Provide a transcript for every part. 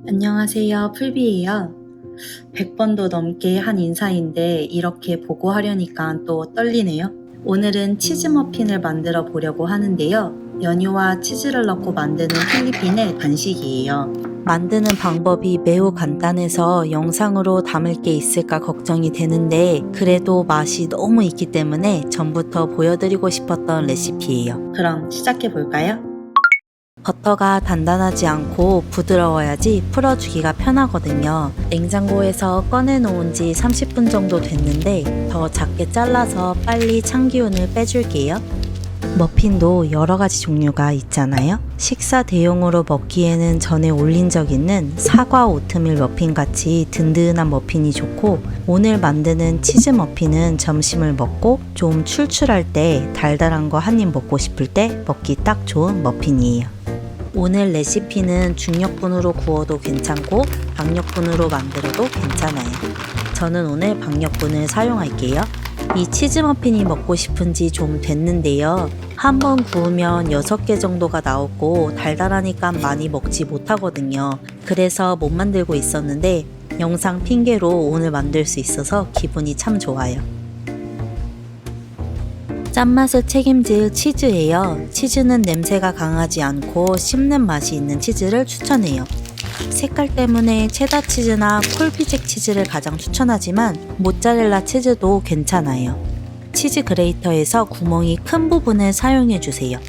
안녕하세요. 풀비예요. 100번도 넘게 한 인사인데 이렇게 보고 하려니까 또 떨리네요. 오늘은 치즈 머핀을 만들어 보려고 하는데요. 연유와 치즈를 넣고 만드는 필리핀의 간식이에요. 만드는 방법이 매우 간단해서 영상으로 담을 게 있을까 걱정이 되는데 그래도 맛이 너무 있기 때문에 전부터 보여드리고 싶었던 레시피예요. 그럼 시작해 볼까요? 버터가 단단하지 않고 부드러워야지 풀어주기가 편하거든요. 냉장고에서 꺼내놓은 지 30분 정도 됐는데 더 작게 잘라서 빨리 참기운을 빼줄게요. 머핀도 여러 가지 종류가 있잖아요. 식사 대용으로 먹기에는 전에 올린 적 있는 사과 오트밀 머핀 같이 든든한 머핀이 좋고, 오늘 만드는 치즈 머핀은 점심을 먹고 좀 출출할 때 달달한 거 한 입 먹고 싶을 때 먹기 딱 좋은 머핀이에요. 오늘 레시피는 중력분으로 구워도 괜찮고 박력분으로 만들어도 괜찮아요. 저는 오늘 박력분을 사용할게요. 이 치즈 머핀이 먹고 싶은지 좀 됐는데요. 한번 구우면 6개 정도가 나오고 달달하니까 많이 먹지 못하거든요. 그래서 못 만들고 있었는데 영상 핑계로 오늘 만들 수 있어서 기분이 참 좋아요. 짠맛을 책임질 치즈예요. 치즈는 냄새가 강하지 않고 씹는 맛이 있는 치즈를 추천해요. 색깔 때문에 체다 치즈나 콜피잭 치즈를 가장 추천하지만 모짜렐라 치즈도 괜찮아요. 치즈 그레이터에서 구멍이 큰 부분을 사용해 주세요.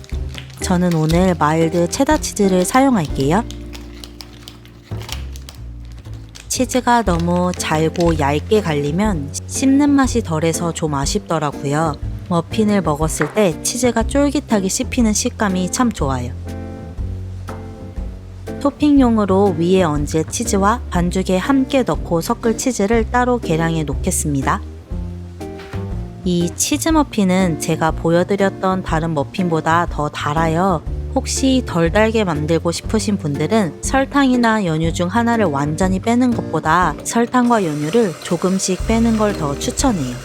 저는 오늘 마일드 체다 치즈를 사용할게요. 치즈가 너무 잘고 얇게 갈리면 씹는 맛이 덜해서 좀 아쉽더라고요. 머핀을 먹었을 때 치즈가 쫄깃하게 씹히는 식감이 참 좋아요. 토핑용으로 위에 얹을 치즈와 반죽에 함께 넣고 섞을 치즈를 따로 계량해 놓겠습니다. 이 치즈 머핀은 제가 보여드렸던 다른 머핀보다 더 달아요. 혹시 덜 달게 만들고 싶으신 분들은 설탕이나 연유 중 하나를 완전히 빼는 것보다 설탕과 연유를 조금씩 빼는 걸 더 추천해요.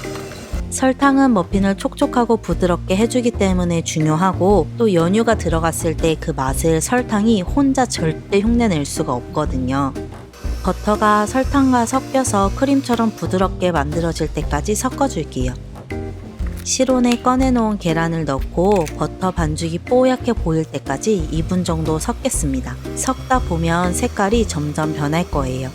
설탕은 머핀을 촉촉하고 부드럽게 해주기 때문에 중요하고, 또 연유가 들어갔을 때 그 맛을 설탕이 혼자 절대 흉내낼 수가 없거든요. 버터가 설탕과 섞여서 크림처럼 부드럽게 만들어질 때까지 섞어줄게요. 실온에 꺼내놓은 계란을 넣고 버터 반죽이 뽀얗게 보일 때까지 2분 정도 섞겠습니다. 섞다 보면 색깔이 점점 변할 거예요.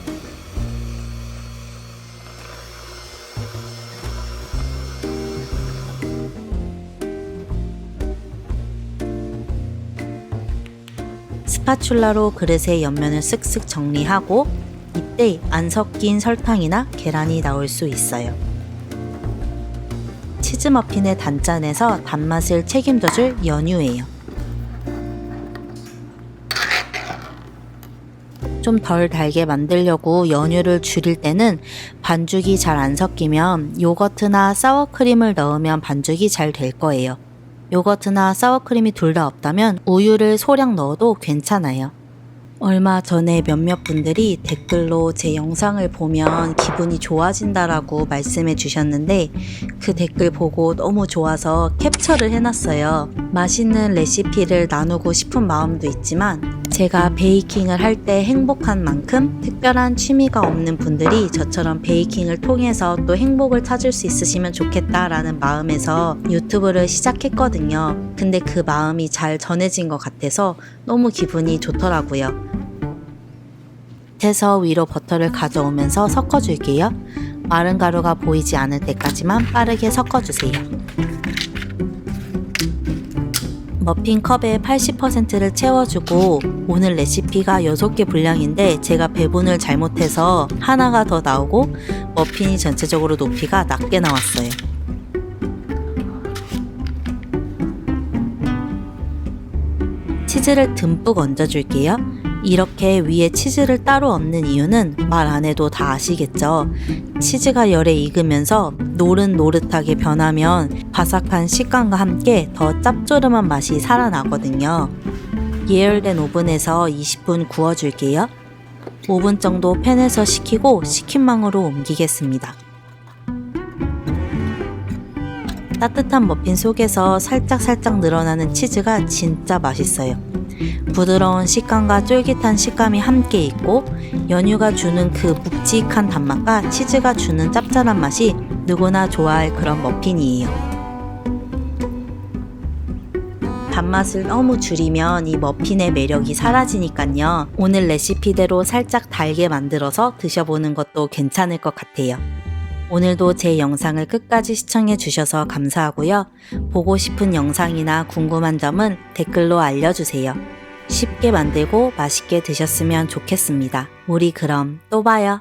스파츌라로 그릇의 옆면을 쓱쓱 정리하고, 이때 안 섞인 설탕이나 계란이 나올 수 있어요. 치즈 머핀의 단짠에서 단맛을 책임져줄 연유예요. 좀 덜 달게 만들려고 연유를 줄일 때는 반죽이 잘 안 섞이면 요거트나 사워크림을 넣으면 반죽이 잘 될 거예요. 요거트나 사워크림이 둘 다 없다면 우유를 소량 넣어도 괜찮아요. 얼마 전에 몇몇 분들이 댓글로 제 영상을 보면 기분이 좋아진다라고 말씀해 주셨는데, 그 댓글 보고 너무 좋아서 캡처를 해놨어요. 맛있는 레시피를 나누고 싶은 마음도 있지만 제가 베이킹을 할 때 행복한 만큼 특별한 취미가 없는 분들이 저처럼 베이킹을 통해서 또 행복을 찾을 수 있으시면 좋겠다라는 마음에서 유튜브를 시작했거든요. 근데 그 마음이 잘 전해진 것 같아서 너무 기분이 좋더라고요. 밑에서 위로 버터를 가져오면서 섞어줄게요. 마른 가루가 보이지 않을 때까지만 빠르게 섞어주세요. 머핀컵의 80%를 채워주고, 오늘 레시피가 6개 분량인데 제가 배분을 잘못해서 하나가 더 나오고 머핀이 전체적으로 높이가 낮게 나왔어요. 치즈를 듬뿍 얹어줄게요. 이렇게 위에 치즈를 따로 얹는 이유는 말 안 해도 다 아시겠죠? 치즈가 열에 익으면서 노릇노릇하게 변하면 바삭한 식감과 함께 더 짭조름한 맛이 살아나거든요. 예열된 오븐에서 20분 구워줄게요. 5분 정도 팬에서 식히고 식힌망으로 옮기겠습니다. 따뜻한 머핀 속에서 살짝살짝 늘어나는 치즈가 진짜 맛있어요. 부드러운 식감과 쫄깃한 식감이 함께 있고 연유가 주는 그 묵직한 단맛과 치즈가 주는 짭짤한 맛이 누구나 좋아할 그런 머핀이에요. 단맛을 너무 줄이면 이 머핀의 매력이 사라지니까요. 오늘 레시피대로 살짝 달게 만들어서 드셔보는 것도 괜찮을 것 같아요. 오늘도 제 영상을 끝까지 시청해 주셔서 감사하고요. 보고 싶은 영상이나 궁금한 점은 댓글로 알려주세요. 쉽게 만들고 맛있게 드셨으면 좋겠습니다. 우리 그럼 또 봐요.